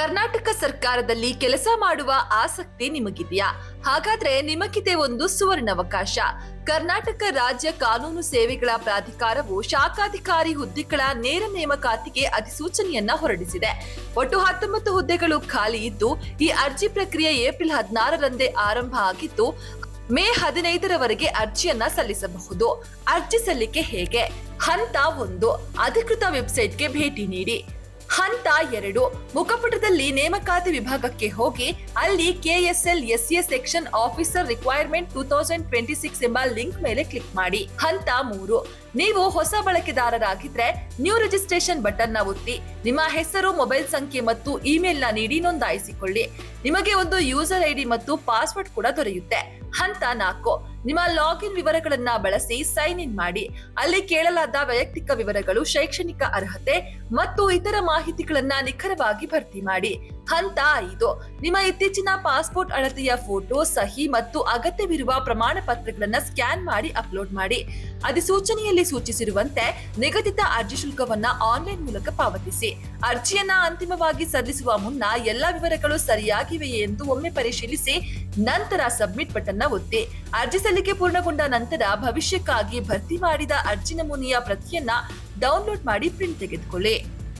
ಕರ್ನಾಟಕ ಸರ್ಕಾರದಲ್ಲಿ ಕೆಲಸ ಮಾಡುವ ಆಸಕ್ತಿ ನಿಮಗಿದೆಯಾ? ಹಾಗಾದ್ರೆ ನಿಮಗಿದೆ ಒಂದು ಸುವರ್ಣಾವಕಾಶ. ಕರ್ನಾಟಕ ರಾಜ್ಯ ಕಾನೂನು ಸೇವೆಗಳ ಪ್ರಾಧಿಕಾರವು ಶಾಖಾಧಿಕಾರಿ ಹುದ್ದೆಗಳ ನೇರ ನೇಮಕಾತಿಗೆ ಅಧಿಸೂಚನೆಯನ್ನ ಹೊರಡಿಸಿದೆ. ಒಟ್ಟು 19 ಹುದ್ದೆಗಳು ಖಾಲಿ ಇದ್ದು, ಈ ಅರ್ಜಿ ಪ್ರಕ್ರಿಯೆ ಏಪ್ರಿಲ್ 16ರಂದೇ ಆರಂಭ ಆಗಿದ್ದು, ಮೇ 15ರವರೆಗೆ ಅರ್ಜಿಯನ್ನ ಸಲ್ಲಿಸಬಹುದು. ಅರ್ಜಿ ಸಲ್ಲಿಕೆ ಹೇಗೆ? ಹಂತ 1, ಅಧಿಕೃತ ವೆಬ್ಸೈಟ್ಗೆ ಭೇಟಿ ನೀಡಿ. ಹಂತ 2, ಮುಖಪುಟದಲ್ಲಿ ನೇಮಕಾತಿ ವಿಭಾಗಕ್ಕೆ ಹೋಗಿ ಅಲ್ಲಿ KSL S A section officer requirement 2026 ಎಂಬ ಲಿಂಕ್ ಮೇಲೆ ಕ್ಲಿಕ್ ಮಾಡಿ. ಹಂತ 3, ನೀವು ಹೊಸ ಬಳಕೆದಾರರಾಗಿದ್ರೆ ನ್ಯೂ ರಿಜಿಸ್ಟ್ರೇಷನ್ ಬಟನ್ ನ ಒತ್ತಿ ನಿಮ್ಮ ಹೆಸರು, ಮೊಬೈಲ್ ಸಂಖ್ಯೆ ಮತ್ತು ಇಮೇಲ್ ನ ನೀಡಿ ನೋಂದಾಯಿಸಿಕೊಳ್ಳಿ. ನಿಮಗೆ ಒಂದು ಯೂಸರ್ ಐಡಿ ಮತ್ತು ಪಾಸ್ವರ್ಡ್ ಕೂಡ ದೊರೆಯುತ್ತೆ. ಹಂತ 4, ನಿಮ್ಮ ಲಾಗಿನ್ ವಿವರಗಳನ್ನ ಬಳಸಿ ಸೈನ್ ಇನ್ ಮಾಡಿ. ಅಲ್ಲಿ ಕೇಳಲಾದ ವೈಯಕ್ತಿಕ ವಿವರಗಳು, ಶೈಕ್ಷಣಿಕ ಅರ್ಹತೆ ಮತ್ತು ಇತರ ಮಾಹಿತಿಗಳನ್ನ ನಿಖರವಾಗಿ ಭರ್ತಿ ಮಾಡಿ. ಹಂತ 5, ನಿಮ್ಮ ಇತ್ತೀಚಿನ ಪಾಸ್ಪೋರ್ಟ್ ಅಳತೆಯ ಫೋಟೋ, ಸಹಿ ಮತ್ತು ಅಗತ್ಯವಿರುವ ಪ್ರಮಾಣ ಪತ್ರಗಳನ್ನ ಸ್ಕ್ಯಾನ್ ಮಾಡಿ ಅಪ್ಲೋಡ್ ಮಾಡಿ. ಅಧಿಸೂಚನೆಯಲ್ಲಿ ಸೂಚಿಸಿರುವಂತೆ ನಿಗದಿತ ಅರ್ಜಿ ಶುಲ್ಕವನ್ನ ಆನ್ಲೈನ್ ಮೂಲಕ ಪಾವತಿಸಿ. ಅರ್ಜಿಯನ್ನ ಅಂತಿಮವಾಗಿ ಸಲ್ಲಿಸುವ ಮುನ್ನ ಎಲ್ಲಾ ವಿವರಗಳು ಸರಿಯಾಗಿವೆಯೇ ಎಂದು ಒಮ್ಮೆ ಪರಿಶೀಲಿಸಿ ನಂತರ ಸಬ್ಮಿಟ್ ಬಟನ್ ನ ಒತ್ತಿ. ಅರ್ಜಿ ಸಲ್ಲಿಕೆ ಪೂರ್ಣಗೊಂಡ ನಂತರ ಭವಿಷ್ಯಕ್ಕಾಗಿ ಭರ್ತಿ ಮಾಡಿದ ಅರ್ಜಿ ನಮೂನೆಯ ಪ್ರತಿಯನ್ನ ಡೌನ್ಲೋಡ್ ಮಾಡಿ ಪ್ರಿಂಟ್ ತೆಗೆದುಕೊಳ್ಳಿ.